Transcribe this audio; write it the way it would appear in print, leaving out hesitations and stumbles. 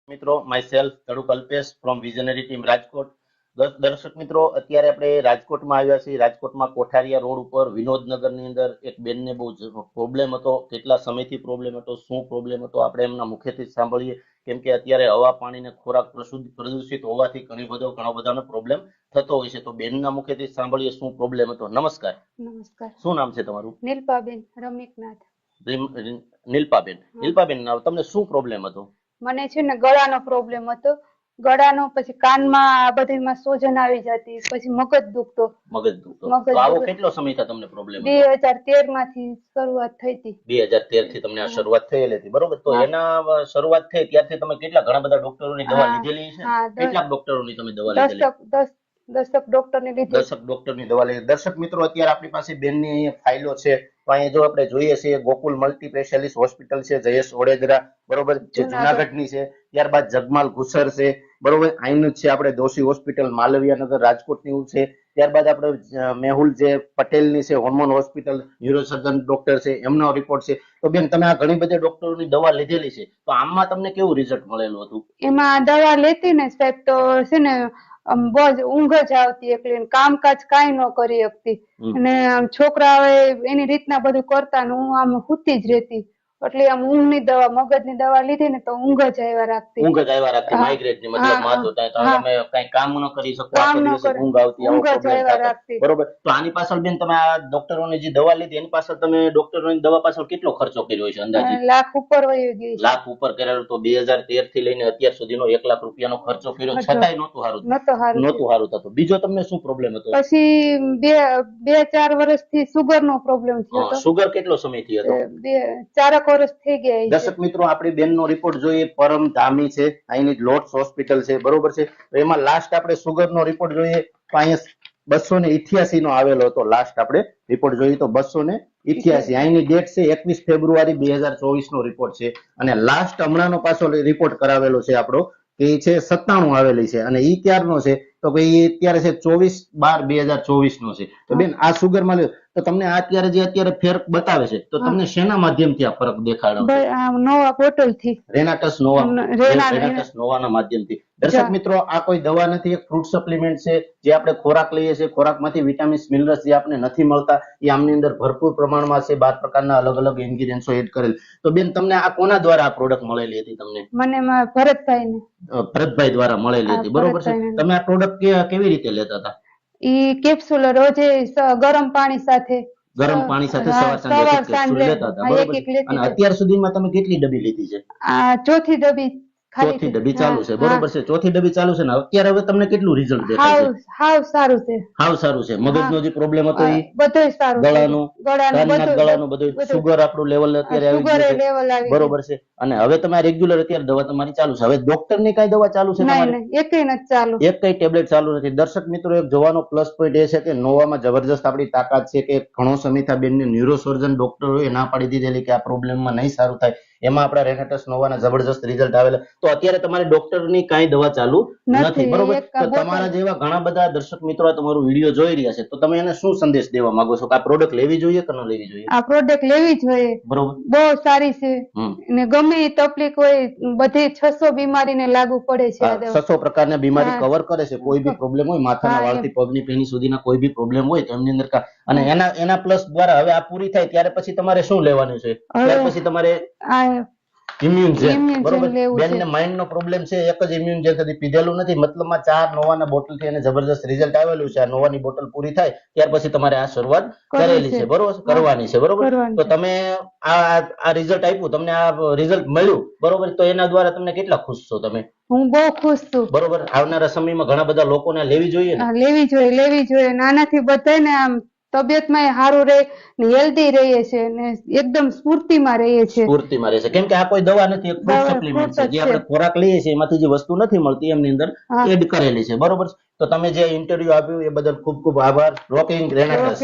મિત્રો માય તડુ Kalpesh from visionary team Rajkot. દર્શક મિત્રો, અત્યારે આપણે રાજકોટમાં આવ્યા છીએ. રાજકોટમાં કોઠારિયા રોડ ઉપર વિનોદનગરની અંદર એક બેનને બહુ પ્રોબ્લેમ હતો. કેટલા સમયથી પ્રોબ્લેમ હતો, શું પ્રોબ્લેમ હતો, આપણે એમના મુખેથી સાંભળીએ. કેમ કે અત્યારે હવા પાણી ને ખોરાક પ્રદૂષિત હોવાથી ઘણો બધાનો પ્રોબ્લેમ થતો હોય છે. તો બેનના મુખેથી સાંભળીએ શું પ્રોબ્લેમ હતો. નમસ્કાર. નમસ્કાર. શું નામ છે તમારું? નીલપાબેન રમિકનાથ. નીલપાબેન, તમને શું પ્રોબ્લેમ હતો? મને છે ને ગળાનો પ્રોબ્લેમ હતો. ગળાનો, પછી કાનમાં, આ બધીમાં સોજન આવી જતી, પછી મગજ દુખતો. તો આવો કેટલો સમયથી તમને પ્રોબ્લેમ હતો? 2013 માંથી શરૂઆત થઈ હતી. 2013 થી તમને આ શરૂઆત થયેલી હતી, બરોબર? તો એના શરૂઆત થઈ ત્યારથી તમે ઘણા બધા ડોક્ટરોની દવા લીધેલી છે? કેટલા ડોક્ટરોની તમે દવા લીધેલી? દર્શક ડોક્ટરની લીધી. દર્શક ડોક્ટરની દવા લીધી. દર્શક મિત્રો, અત્યારે આપણી પાસે બેનની અહીંયા ફાઇલો છે. તો અહીંયા જો આપણે જોઈએ છીએ, ગોકુલ મલ્ટી સ્પેશિયાલિસ્ટ હોસ્પિટલ છે, જયેશ ઓડેદરા, બરોબર, જે જુનાગઢની છે. ત્યારબાદ જગમાલ ઘુસર છે, બરોબર. અહીંનું જ છે આપણે દોશી હોસ્પિટલ માલવીયાનગર રાજકોટની છે. ત્યારબાદ આપણે મેહુલ જે પટેલની છે, હોર્મોન હોસ્પિટલ, ન્યુરોસર્જન ડોક્ટર છે, એમનો રિપોર્ટ છે. તો બેન, તમે આ ઘણી બધી ડોક્ટરોની દવા લીધેલી છે, તો આમાં તમને કેવું રિઝલ્ટ મળેલું હતું? એમાં દવા લેતી ને સાહેબ, તો છે ને બહુ ઊંઘ જ આવતી, એકલી કામકાજ કાંઈ ન કરી શકતી. અને છોકરાઓ એની રીતના બધું કરતા ને હું આમ સૂતી જ રહેતી. એટલે આમ ઊંઘની દવા, મગજની દવા લીધી ને તો ઊંઘ જ આવ્યા રાખતી. માઇગ્રેનની મતલબ તમે કઈ કામ ન કરી શકો, આખો દિવસ ઊંઘ આવતી, આવો પ્રોબ્લેમ થતો, બરોબર. તો આની પાછળ બેન, તમે આ ડોક્ટરોની જે દવા લીધી એની પાછળ તમે ડોક્ટરોની દવા પાછળ કેટલો ખર્ચો કર્યો છે અંદાજે? લાખ ઉપર વહી ગઈ. લાખ ઉપર કરેલો. તો 2013 થી લઈને અત્યાર સુધીનો 1 લાખ રૂપિયાનો ખર્ચો કર્યો, છતાંય નહોતું સારું થતું. બીજો તમને શું પ્રોબ્લેમ હતો? પછી 2-4 વર્ષથી સુગર નો પ્રોબ્લેમ થયો હતો. સુગર કેટલો સમયથી હતો? 4 વર્ષ થઈ ગયા. દર્શક મિત્રો, આપણી બેન નો રિપોર્ટ જોઈએ. પરમ ધામી છે, અહીંની લોટ્સ હોસ્પિટલ છે, બરોબર છે. તો એમાં લાસ્ટ આપણે સુગર નો રિપોર્ટ જોઈએ તો અહીંયા 288 નો આવેલો હતો. લાસ્ટ આપણે રિપોર્ટ જોઈએ તો 288. અહીંની ડેટ છે 21 ફેબ્રુઆરી 2024 નો રિપોર્ટ છે. અને લાસ્ટ હમણાંનો પાછો રિપોર્ટ કરાવેલો છે આપણો, કે એ છે 97 આવેલી છે. અને ઈ ક્યારનો છે તો ભાઈ અત્યારે છે 24/12/2024 નો છે. તો બેન, આ સુગર માં લ્યો તો તમને અત્યારે ફેર બતાવે છે, તો તમને શેના માધ્યમથી આ ફરક દેખાડો? નોવા બોટલ થી, રેનાટસ નોવાના માધ્યમથી. દર્શક મિત્રો, આ કોઈ દવા નથી, એક ફ્રૂટ સપ્લિમેન્ટ છે, જે આપણે ખોરાક લઈએ છીએ. ખોરાકમાંથી વિટામિન્સ, મિનરલ્સ જે આપણે નથી મળતા, એ આમની અંદર ભરપૂર પ્રમાણમાં છે. 12 પ્રકારના અલગ અલગ ઇન્ગ્રીડિયન્ટ્સો એડ કરેલ. તો બેન, તમને આ કોના દ્વારા આ પ્રોડક્ટ મળેલી હતી? તમને ભરતભાઈ દ્વારા મળેલી હતી, બરોબર છે. તમે આ પ્રોડક્ટ કેવી રીતે લેતા હતા? ઈ કેપ્સ્યુલ રોજે ગરમ પાણી સાથે સવાર સાંજે લેતા હતા, બરોબર. અને અત્યાર સુધીમાં તમે કેટલી ડબ્બી લીધી છે? આ ચોથી ડબ્બી ચાલુ છે, બરોબર છે. ચોથી ડબ્બી ચાલુ છે ને અત્યારે હવે તમને કેટલું રિઝલ્ટ દેખાય છે? હાવ સારું છે. મગજનો જે પ્રોબ્લેમ હતો એ બધું સારું, ગળાનું બધું, સુગર આપણું લેવલ અત્યારે આવી ગયું છે, બરોબર છે. અને હવે તમે રેગ્યુલર અત્યારે દવા તમારી ચાલુ છે. હવે ડોક્ટર ની કઈ દવા ચાલુ છે? એક કઈ ટેબ્લેટ ચાલુ નથી. દર્શક મિત્રો, એક જોવાનો પ્લસ પોઈન્ટ એ છે કે નોવામાં જબરજસ્ત આપણી તાકાત છે કે ઘણો સમયથી બેનને ન્યુરોસર્જન ડોક્ટરોએ ના પાડી દીધેલી કે આ પ્રોબ્લેમમાં નહીં સારું થાય. એમાં આપણા રેનાટસ નોવાના જબરજસ્ત રિઝલ્ટ આવેલા. તો અત્યારે તમારે ડોક્ટરની કઈ દવા ચાલુ નથી, બરોબર. તો તમારા જેવા ઘણા બધા દર્શક મિત્રો તમારું વિડીયો જોઈ રહ્યા છે, તો તમે એને શું સંદેશ દેવા માંગો છો? કે આ પ્રોડક્ટ લેવી જોઈએ કે ન લેવી જોઈએ? આ પ્રોડક્ટ લેવી જોઈએ, બરોબર. બહુ સારી છે. ને ગમે એ તકલીફ હોય, બધી 600 બીમારીને લાગુ પડે છે. 600 પ્રકારની બીમારી કવર કરે છે. કોઈ બી પ્રોબ્લેમ હોય, માથાના વાળથી પગની પેની સુધીના કોઈ બી પ્રોબ્લેમ હોય તો એમની અંદર અને એના પ્લસ દ્વારા હવે આ પૂરી થાય ત્યારે પછી તમારે શું લેવાનું છે? ત્યાર પછી તમારે ઇમ્યુન જેલ, બરોબર. બેનને માઇન્ડ નો પ્રોબ્લેમ છે, એક જ ઇમ્યુન જેલ કદી પીધેલું નથી. મતલબમાં 4 નોવાના બોટલ થી એને જબરજસ્ત રિઝલ્ટ આવેલું છે. આ નોવાની બોટલ પૂરી થાય ત્યાર પછી તમારે આ શરૂઆત કરેલી છે, બરોબર, કરવાની છે, બરોબર. તો તમે આ રિઝલ્ટ આપ્યું, તમને આ રિઝલ્ટ મળ્યું, બરોબર. તો એના દ્વારા તમને કેટલા ખુશ છો તમે? હું બહુ ખુશ છું, બરોબર. આવનારા સમયમાં ઘણા બધા લોકોને લેવી જોઈએ ને? લેવી જોઈએ. નાનાથી બધાને આમ તબિયતમાં સારું રહે ને હેલ્ધી રહીએ છે ને એકદમ સ્ફૂર્તિમાં રહીએ છે. કેમ કે આ કોઈ દવા નથી, એક ફૂડ સપ્લિમેન્ટ છે. જે આપણે ખોરાક લઈએ છીએ એમાંથી જે વસ્તુ નથી મળતી એમની અંદર એડ કરેલી છે, બરોબર. તો તમે જે ઇન્ટરવ્યુ આપ્યું એ બદલ ખૂબ ખૂબ આભાર. રોકિંગ રેનાટસ.